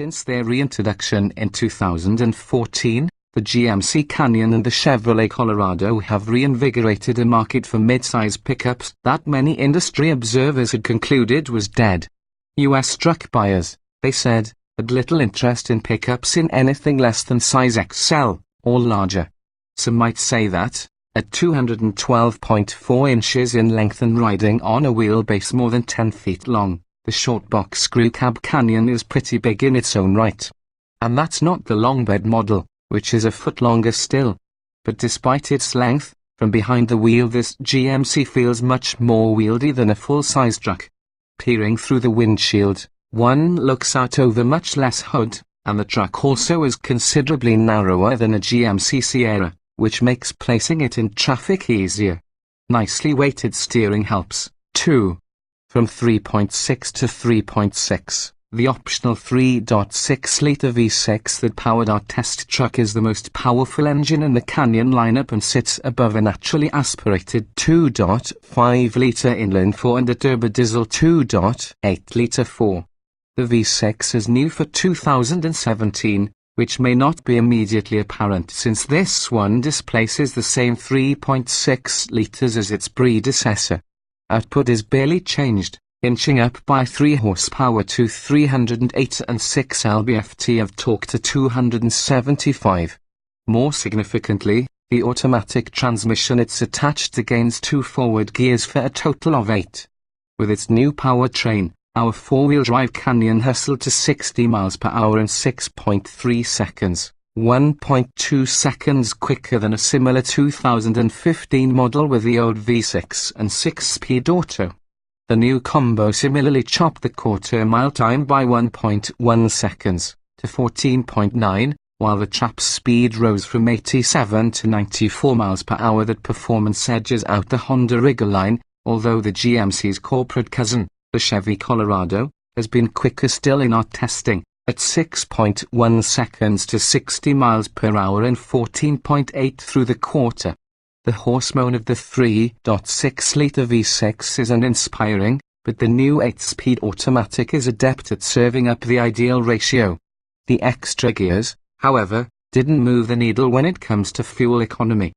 Since their reintroduction in 2014, the GMC Canyon and the Chevrolet Colorado have reinvigorated a market for mid-size pickups that many industry observers had concluded was dead. US truck buyers, they said, had little interest in pickups in anything less than size XL, or larger. Some might say that, at 212.4 inches in length and riding on a wheelbase more than 10 feet long, the short box screw cab Canyon is pretty big in its own right. And that's not the long bed model, which is a foot longer still. But despite its length, from behind the wheel this GMC feels much more wieldy than a full-size truck. Peering through the windshield, one looks out over much less hood, and the truck also is considerably narrower than a GMC Sierra, which makes placing it in traffic easier. Nicely weighted steering helps, too. From 3.6 to 3.6. The optional 3.6-litre V6 that powered our test truck is the most powerful engine in the Canyon lineup and sits above a naturally aspirated 2.5-litre inline-4 and a turbodiesel 2.8-litre 4. The V6 is new for 2017, which may not be immediately apparent since this one displaces the same 3.6 litres as its predecessor. Output is barely changed, inching up by 3 horsepower to 308 and 6 lb-ft of torque to 275. More significantly, the automatic transmission it's attached to gains 2 forward gears for a total of 8. With its new powertrain, our four-wheel drive Canyon hustled to 60 miles per hour in 6.3 seconds, 1.2 seconds quicker than a similar 2015 model with the old V6 and 6-speed auto. The new combo similarly chopped the quarter-mile time by 1.1 seconds, to 14.9, while the trap speed rose from 87 to 94 miles per hour. That performance edges out the Honda Ridgeline, although the GMC's corporate cousin, the Chevy Colorado, has been quicker still in our testing, at 6.1 seconds to 60 miles per hour in 14.8 through the quarter. The horsemoan of the 3.6-litre V6 is uninspiring, but the new 8-speed automatic is adept at serving up the ideal ratio. The extra gears, however, didn't move the needle when it comes to fuel economy.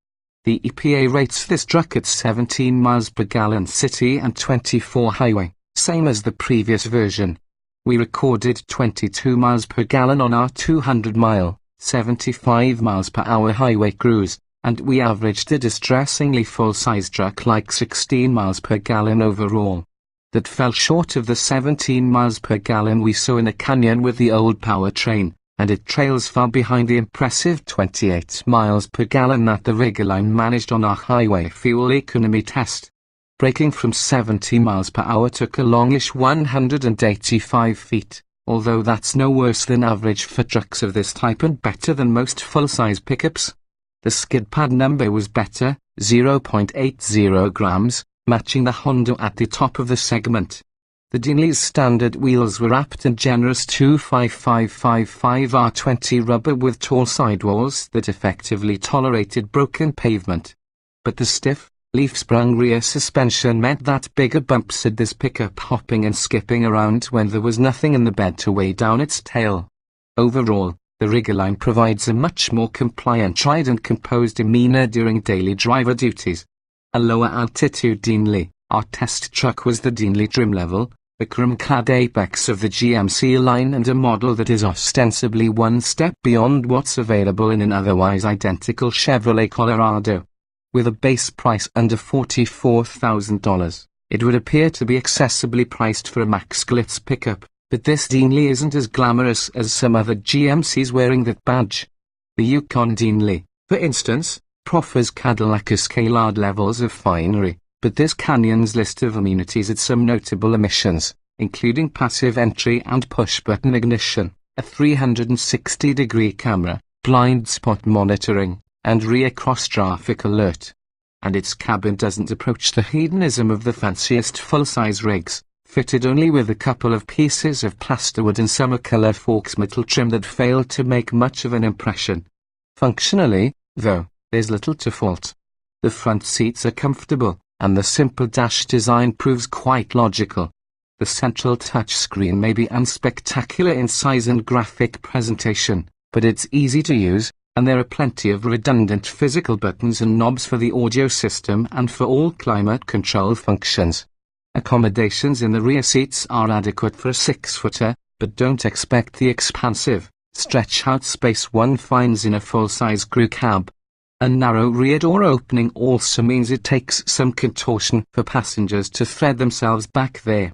The EPA rates this truck at 17 miles per gallon city and 24 highway, same as the previous version. We recorded 22 miles per gallon on our 200-mile, 75 miles per hour highway cruise, and we averaged a distressingly full-size truck like 16 miles per gallon overall. That fell short of the 17 miles per gallon we saw in the Canyon with the old powertrain, and it trails far behind the impressive 28 miles per gallon that the Ridgeline managed on our highway fuel economy test. Braking from 70 miles per hour took a longish 185 feet, although that's no worse than average for trucks of this type and better than most full-size pickups. The skid pad number was better, 0.80 grams, matching the Honda at the top of the segment. The Dinley's standard wheels were wrapped in generous 25555 R20 rubber with tall sidewalls that effectively tolerated broken pavement. But the stiff, leaf-sprung rear suspension meant that bigger bumps had this pickup hopping and skipping around when there was nothing in the bed to weigh down its tail. Overall, the Ridgeline provides a much more compliant, tried and composed demeanor during daily driver duties. A lower altitude Dinley, our test truck, was the Dinley trim level, the chrome-clad apex of the GMC line and a model that is ostensibly one step beyond what's available in an otherwise identical Chevrolet Colorado. With a base price under $44,000, it would appear to be excessively priced for a Max Glitz pickup, but this Dinley isn't as glamorous as some other GMCs wearing that badge. The Yukon Dinley, for instance, proffers Cadillac Escalade levels of finery, but this Canyon's list of amenities had some notable omissions, including passive entry and push-button ignition, a 360-degree camera, blind spot monitoring, and rear cross-traffic alert. And its cabin doesn't approach the hedonism of the fanciest full-size rigs, fitted only with a couple of pieces of plasterwood and summer-color Forks metal trim that failed to make much of an impression. Functionally, though, there's little to fault. The front seats are comfortable, and the simple dash design proves quite logical. The central touchscreen may be unspectacular in size and graphic presentation, but it's easy to use, and there are plenty of redundant physical buttons and knobs for the audio system and for all climate control functions. Accommodations in the rear seats are adequate for a 6-footer, but don't expect the expansive, stretch-out space one finds in a full-size crew cab. A narrow rear door opening also means it takes some contortion for passengers to thread themselves back there.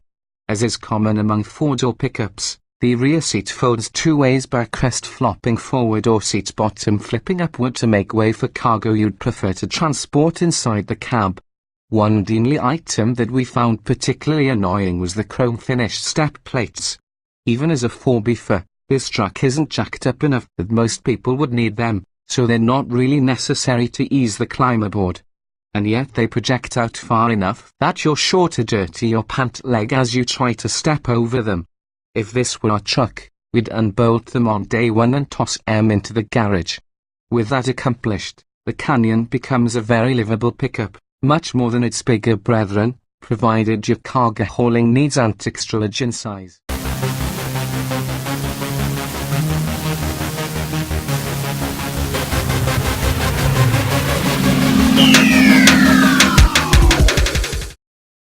As is common among four-door pickups, the rear seat folds two ways, backrest flopping forward or seat bottom flipping upward to make way for cargo you'd prefer to transport inside the cab. One Deanly item that we found particularly annoying was the chrome-finished step plates. Even as a 4x4, this truck isn't jacked up enough that most people would need them, so they're not really necessary to ease the climb aboard. And yet they project out far enough that you're sure to dirty your pant leg as you try to step over them. If this were our truck, we'd unbolt them on day one and toss them into the garage. With that accomplished, the Canyon becomes a very livable pickup, much more than its bigger brethren, provided your cargo hauling needs aren't extra large in size. Yeah.